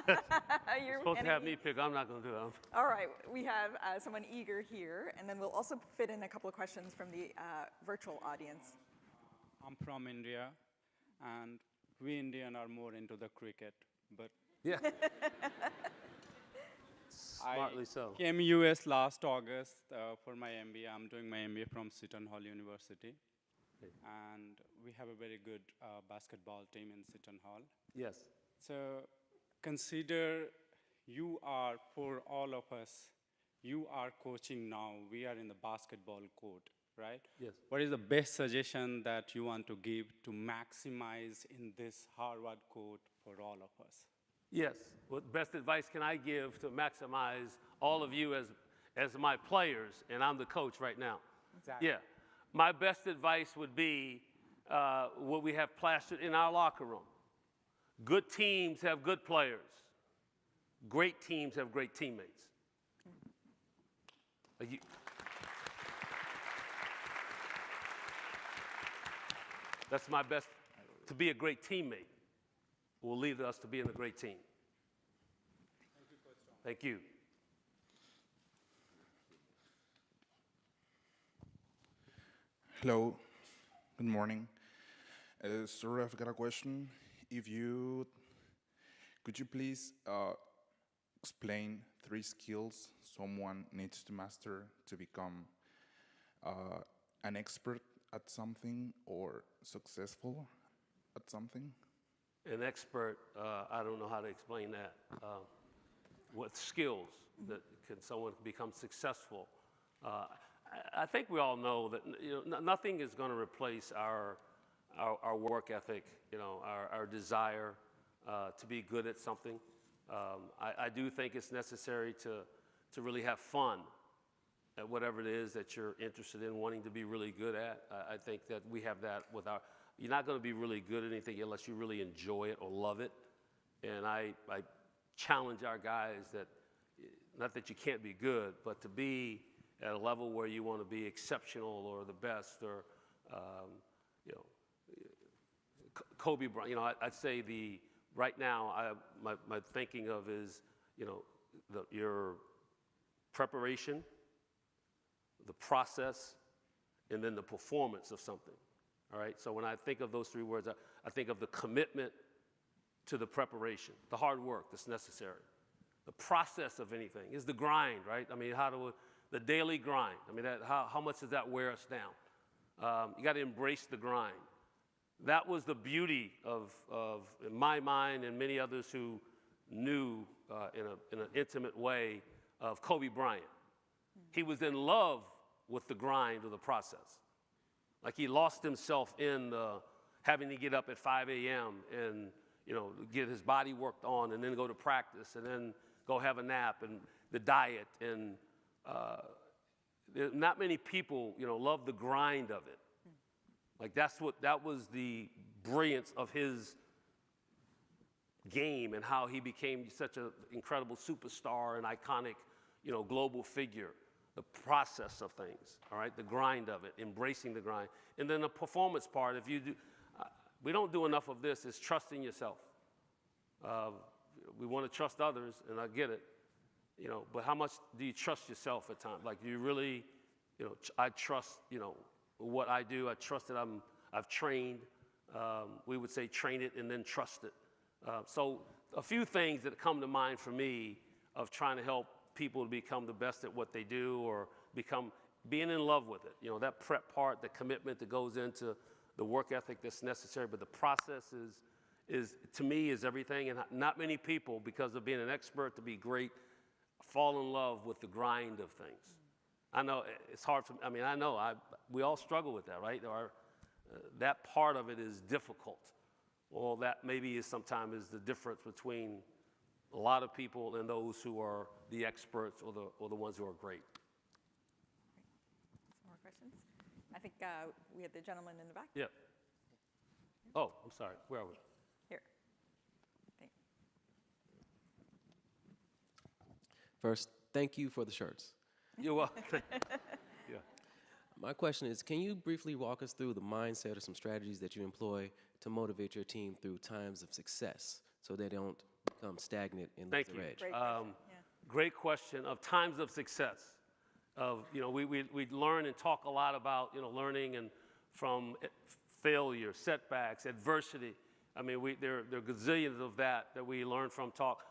You're supposed to have me pick. I'm not going to do it. All right, we have someone eager here, and then we'll also fit in a couple of questions from the virtual audience. I'm from India, and we Indian are more into the cricket, but yeah. Smartly so. I came US last August for my MBA. I'm doing my MBA from Seton Hall University. Okay. And we have a very good basketball team in Seton Hall. Yes. So consider you are, for all of us, you are coaching now. We are in the basketball court, right? Yes. What is the best suggestion that you want to give to maximize in this Harvard court for all of us? Yes. What best advice can I give to maximize all of you as my players, and I'm the coach right now? Exactly. Yeah. My best advice would be what we have plastered in our locker room. Good teams have good players. Great teams have great teammates. That's my best. To be a great teammate will lead us to being a great team. Thank you. Hello, good morning. Sir, I've got a question. Could you please explain 3 skills someone needs to master to become an expert at something or successful at something? An expert, I don't know how to explain that. What skills that can someone become successful? I think we all know that nothing is going to replace our work ethic, our desire to be good at something. I do think it's necessary to really have fun at whatever it is that you're interested in, wanting to be really good at. I think that we have that with you're not going to be really good at anything unless you really enjoy it or love it. And I challenge our guys that, not that you can't be good, but to be at a level where you want to be exceptional or the best, or Kobe Bryant. I'd say right now my thinking of is your preparation, the process, and then the performance of something. All right. So when I think of those 3 words, I think of the commitment to the preparation, the hard work that's necessary. The process of anything is the grind, right? I mean, the daily grind. I mean, how much does that wear us down? You got to embrace the grind. That was the beauty of, in my mind and many others who knew in an intimate way of Kobe Bryant. He was in love with the grind of the process. Like he lost himself in having to get up at 5 a.m. and get his body worked on, and then go to practice, and then go have a nap, and the diet, and not many people, love the grind of it. Like that was the brilliance of his game and how he became such an incredible superstar and iconic, global figure. The process of things, all right, the grind of it, embracing the grind, and then the performance part. If you do, we don't do enough of this. Is trusting yourself. We want to trust others, and I get it, you know, but how much do you trust yourself at times? Like, do you really, you know, I trust, you know, what I do. I trust that I've trained. We would say train it and then trust it. So a few things that come to mind for me of trying to help people to become the best at what they do or being in love with it. You know, that prep part, the commitment that goes into the work ethic that's necessary, but the process is to me, is everything. And not many people, because of being an expert to be great, fall in love with the grind of things. I know it's hard for me. I mean, I know we all struggle with that, right? That part of it is difficult. Well, that maybe sometimes is the difference between a lot of people and those who are the experts or the ones who are great. Some more questions? I think we had the gentleman in the back. Yeah. Oh, I'm sorry. Where are we? Here. Thank First, thank you for the shirts. You're welcome. Yeah. My question is, can you briefly walk us through the mindset or some strategies that you employ to motivate your team through times of success so they don't become stagnant and lose their edge? Great question. Yeah. Great question. Of times of success, you know, we learn and talk a lot about, you know, learning and from failure, setbacks, adversity. I mean, there are gazillions of that we learn from, talk.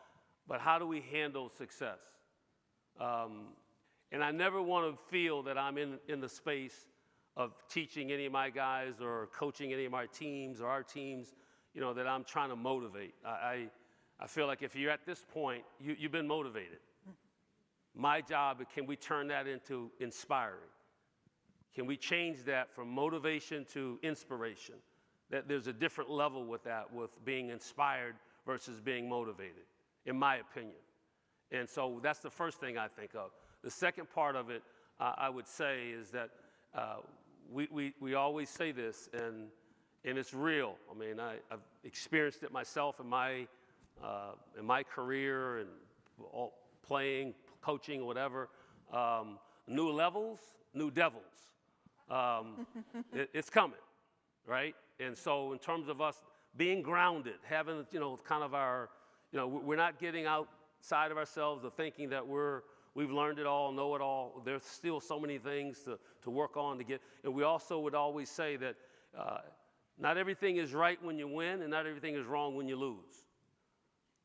But how do we handle success? And I never want to feel that I'm in the space of teaching any of my guys or coaching any of my teams or our teams, you know, that I'm trying to motivate. I feel like if you're at this point, you've been motivated. My job, can we turn that into inspiring? Can we change that from motivation to inspiration? That there's a different level with that, with being inspired versus being motivated, in my opinion. And so that's the first thing I think of. The second part of it, I would say, is that we always say this, and it's real. I mean, I've experienced it myself in my career and all playing, coaching, or whatever. New levels, new devils. It's coming, right? And so in terms of us being grounded, having, you know, kind of our, you know, we're not getting outside of ourselves or thinking that we've learned it all, know it all. There's still so many things to work on to get. And we also would always say that not everything is right when you win and not everything is wrong when you lose.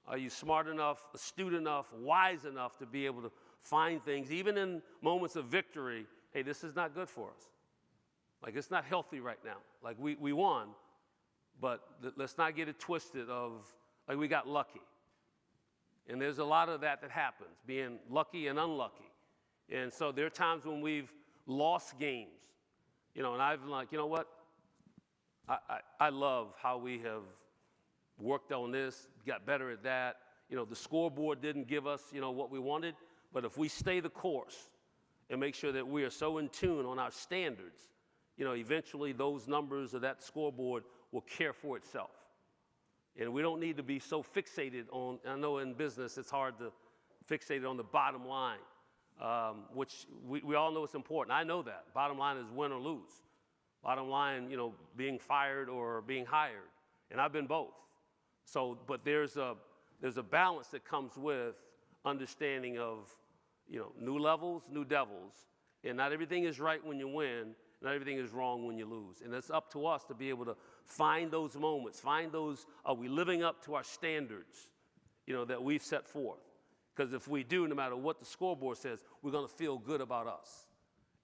Are you smart enough, astute enough, wise enough to be able to find things, even in moments of victory, hey, this is not good for us. Like, it's not healthy right now. Like, we won, but let's not get it twisted of, like, we got lucky. And there's a lot of that happens, being lucky and unlucky. And so there are times when we've lost games, you know, and I've been like, you know what? I love how we have worked on this, got better at that. You know, the scoreboard didn't give us, you know, what we wanted, but if we stay the course and make sure that we are so in tune on our standards, you know, eventually those numbers of that scoreboard will care for itself. And we don't need to be so fixated on, I know in business it's hard to fixate on the bottom line, which we all know it's important. I know that. Bottom line is win or lose. Bottom line, you know, being fired or being hired. And I've been both. So, but there's a balance that comes with understanding of, you know, new levels, new devils. And not everything is right when you win. Not everything is wrong when you lose. And it's up to us to be able to find those moments, find those, are we living up to our standards, you know, that we've set forth? Because if we do, no matter what the scoreboard says, we're going to feel good about us.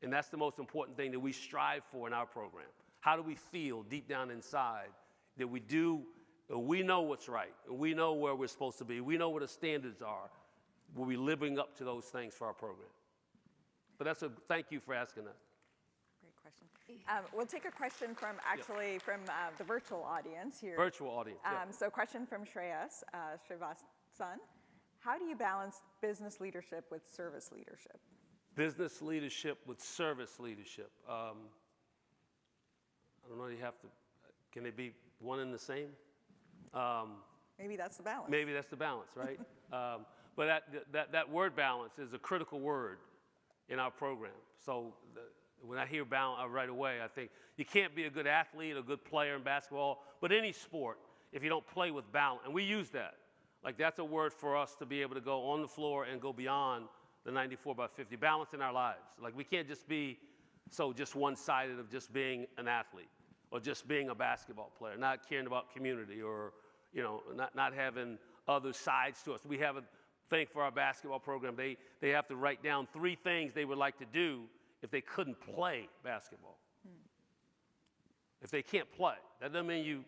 And that's the most important thing that we strive for in our program. How do we feel deep down inside that we know what's right, and we know where we're supposed to be, we know what the standards are, will we living up to those things for our program? But thank you for asking that. Great question. We'll take a question from the virtual audience here. Virtual audience, yeah. So question from Shreyas Srivasan. How do you balance business leadership with service leadership? Business leadership with service leadership. I don't know, can they be one and the same? Maybe that's the balance. Maybe that's the balance, right? But that word balance is a critical word in our program. So when I hear balance right away, I think you can't be a good athlete, a good player in basketball, but any sport, if you don't play with balance. And we use that. Like that's a word for us to be able to go on the floor and go beyond the 94 by 50, balance in our lives. Like we can't just be just one-sided of just being an athlete or just being a basketball player, not caring about community or, you know, not having other sides to us. We have a thing for our basketball program. They have to write down 3 things they would like to do if they couldn't play basketball. If they can't play, that doesn't mean you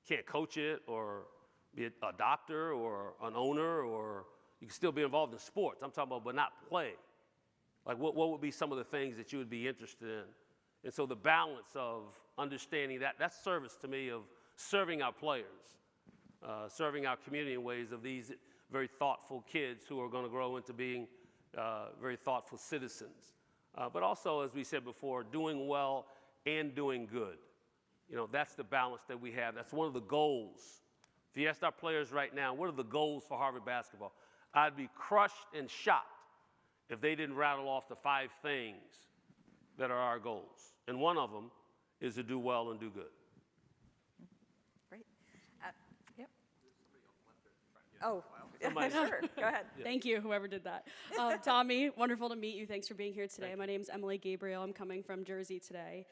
can't coach it or be a doctor or an owner, or you can still be involved in sports. I'm talking about, but not play. Like what would be some of the things that you would be interested in? And so the balance of understanding that's service to me of serving our players, serving our community in ways of these very thoughtful kids who are going to grow into being very thoughtful citizens. But also, as we said before, doing well and doing good. You know, that's the balance that we have. That's one of the goals. If you asked our players right now, what are the goals for Harvard basketball? I'd be crushed and shocked if they didn't rattle off the 5 things that are our goals. And one of them is to do well and do good. Great. Yep. Oh, sure. Go ahead. Thank you, whoever did that. Tommy, wonderful to meet you. Thanks for being here today. My name's Emily Gabriel. I'm coming from Jersey today.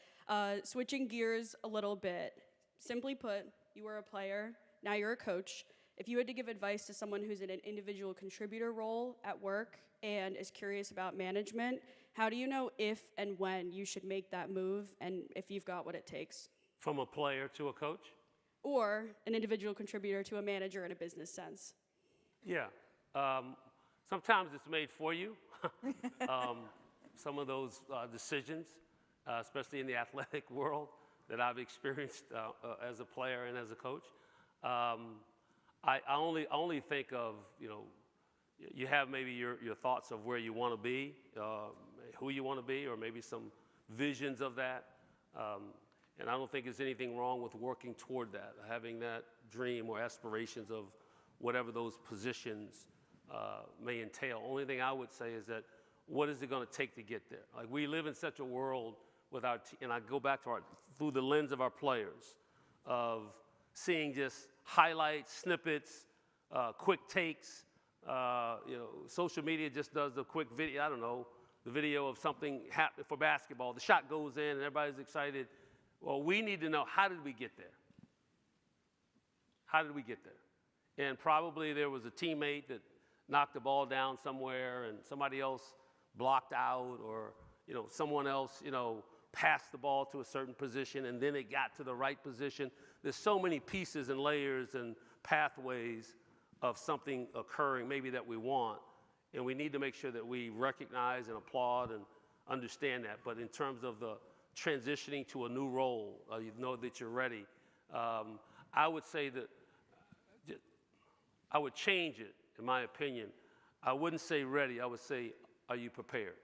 Switching gears a little bit, simply put, you were a player, now you're a coach. If you had to give advice to someone who's in an individual contributor role at work and is curious about management, how do you know if and when you should make that move and if you've got what it takes? From a player to a coach? Or an individual contributor to a manager in a business sense? Yeah. Sometimes it's made for you. Some of those decisions, especially in the athletic world that I've experienced as a player and as a coach. I only think of, you know, you have maybe your thoughts of where you want to be, who you want to be, or maybe some visions of that. And I don't think there's anything wrong with working toward that, having that dream or aspirations of whatever those positions may entail. Only thing I would say is that what is it going to take to get there? Like we live in such a world with our, and I go back to through the lens of our players, of seeing just highlights, snippets, quick takes. You know, social media just does the quick video. I don't know, the video of something happening for basketball. The shot goes in and everybody's excited. Well, we need to know, how did we get there? How did we get there? And probably there was a teammate that knocked the ball down somewhere and somebody else blocked out, or, you know, someone else, you know, passed the ball to a certain position and then it got to the right position. There's so many pieces and layers and pathways of something occurring maybe that we want, and we need to make sure that we recognize and applaud and understand that. But in terms of the transitioning to a new role, you know that you're ready. I would say that I would change it, in my opinion. I wouldn't say ready, I would say, are you prepared?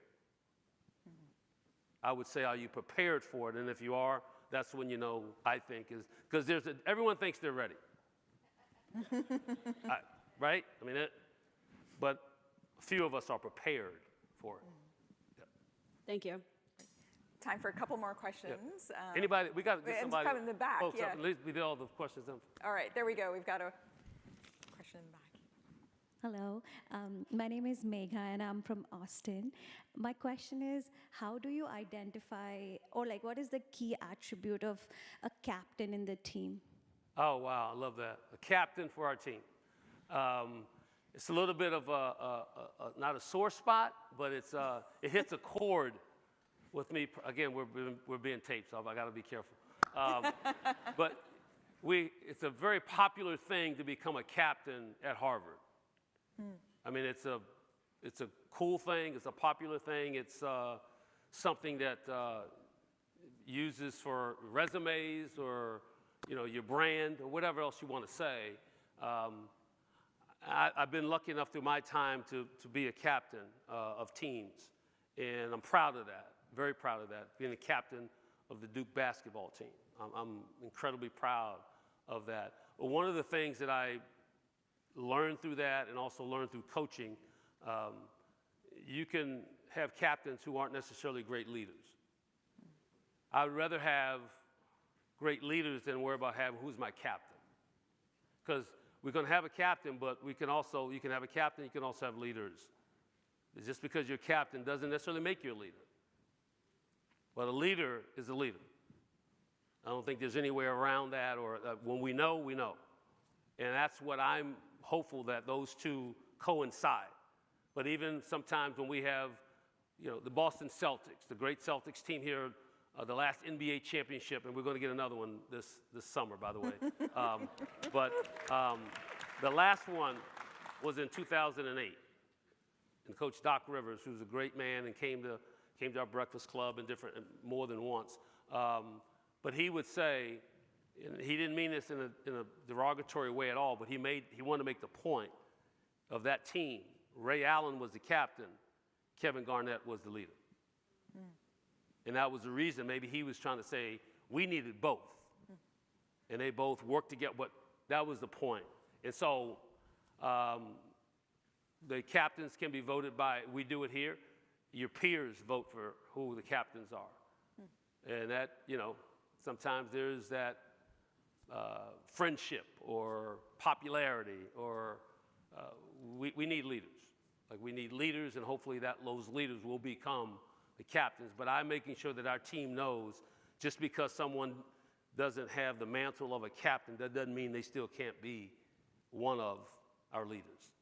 I would say, are you prepared for it? And if you are, that's when you know, I think, is, because everyone thinks they're ready. Right? I mean, but a few of us are prepared for it. Yeah. Thank you. Time for a couple more questions. Yeah. Anybody? We got to get somebody. Come in the back. Oh, yeah. so at least we did all the questions. All right, there we go. We've got a question in the back. Hello, my name is Megha and I'm from Austin. My question is, how do you identify, or like what is the key attribute of a captain in the team? Oh, wow, I love that. A captain for our team. It's a little bit of not a sore spot, but it hits a chord with me. Again, we're being taped, so I got to be careful. But it's a very popular thing to become a captain at Harvard. I mean, it's a cool thing. It's a popular thing. It's something that uses for resumes or, you know, your brand or whatever else you want to say. I've been lucky enough through my time to be a captain of teams, and I'm proud of that. Very proud of that. Being a captain of the Duke basketball team, I'm incredibly proud of that. But one of the things that I learned through that, and also learned through coaching, you can have captains who aren't necessarily great leaders. I would rather have great leaders than worry about who's my captain. Because we're going to have a captain, but you can have a captain, you can also have leaders. Just because you're captain doesn't necessarily make you a leader. But a leader is a leader. I don't think there's any way around that, or when we know, we know. And that's what I'm hopeful, that those two coincide. But even sometimes when we have, the Boston Celtics, the great Celtics team here, the last NBA championship, and we're going to get another one this summer, by the way. The last one was in 2008. And Coach Doc Rivers, who's a great man and came to our breakfast club and more than once. But he would say, and he didn't mean this in a derogatory way at all, but he wanted to make the point of that team. Ray Allen was the captain. Kevin Garnett was the leader. Mm. And that was the reason maybe he was trying to say we needed both. Mm. And they both worked together, but that was the point. And so the captains can be voted by, we do it here, your peers vote for who the captains are. Mm. And that, sometimes there's that friendship or popularity, or we need leaders. Like, we need leaders, and hopefully those leaders will become the captains. But I'm making sure that our team knows, just because someone doesn't have the mantle of a captain, that doesn't mean they still can't be one of our leaders.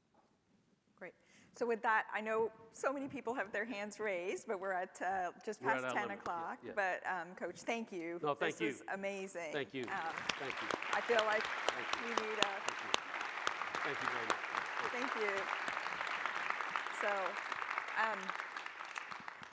Great. So with that, I know so many people have their hands raised, but we're at just past 10 o'clock. Yeah. But Coach, thank you. No, thank you. This is amazing. Thank you. Thank you. I feel like we need a... Thank you very much. Thank you.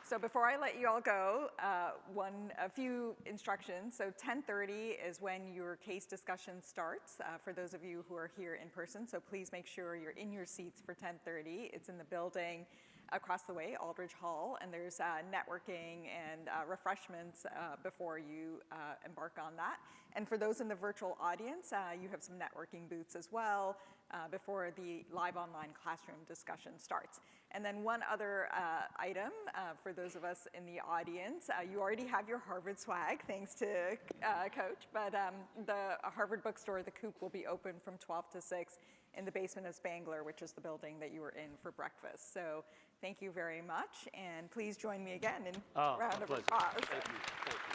So before I let you all go, a few instructions. So 10:30 is when your case discussion starts, for those of you who are here in person. So please make sure you're in your seats for 10:30. It's in the building across the way, Aldridge Hall, and there's networking and refreshments before you embark on that. And for those in the virtual audience, you have some networking booths as well before the live online classroom discussion starts. And then one other item for those of us in the audience, you already have your Harvard swag, thanks to Coach, but the Harvard bookstore, the Coop, will be open from 12 to 6 in the basement of Spangler, which is the building that you were in for breakfast. So thank you very much, and please join me again in a round of applause. Thank you. Thank you.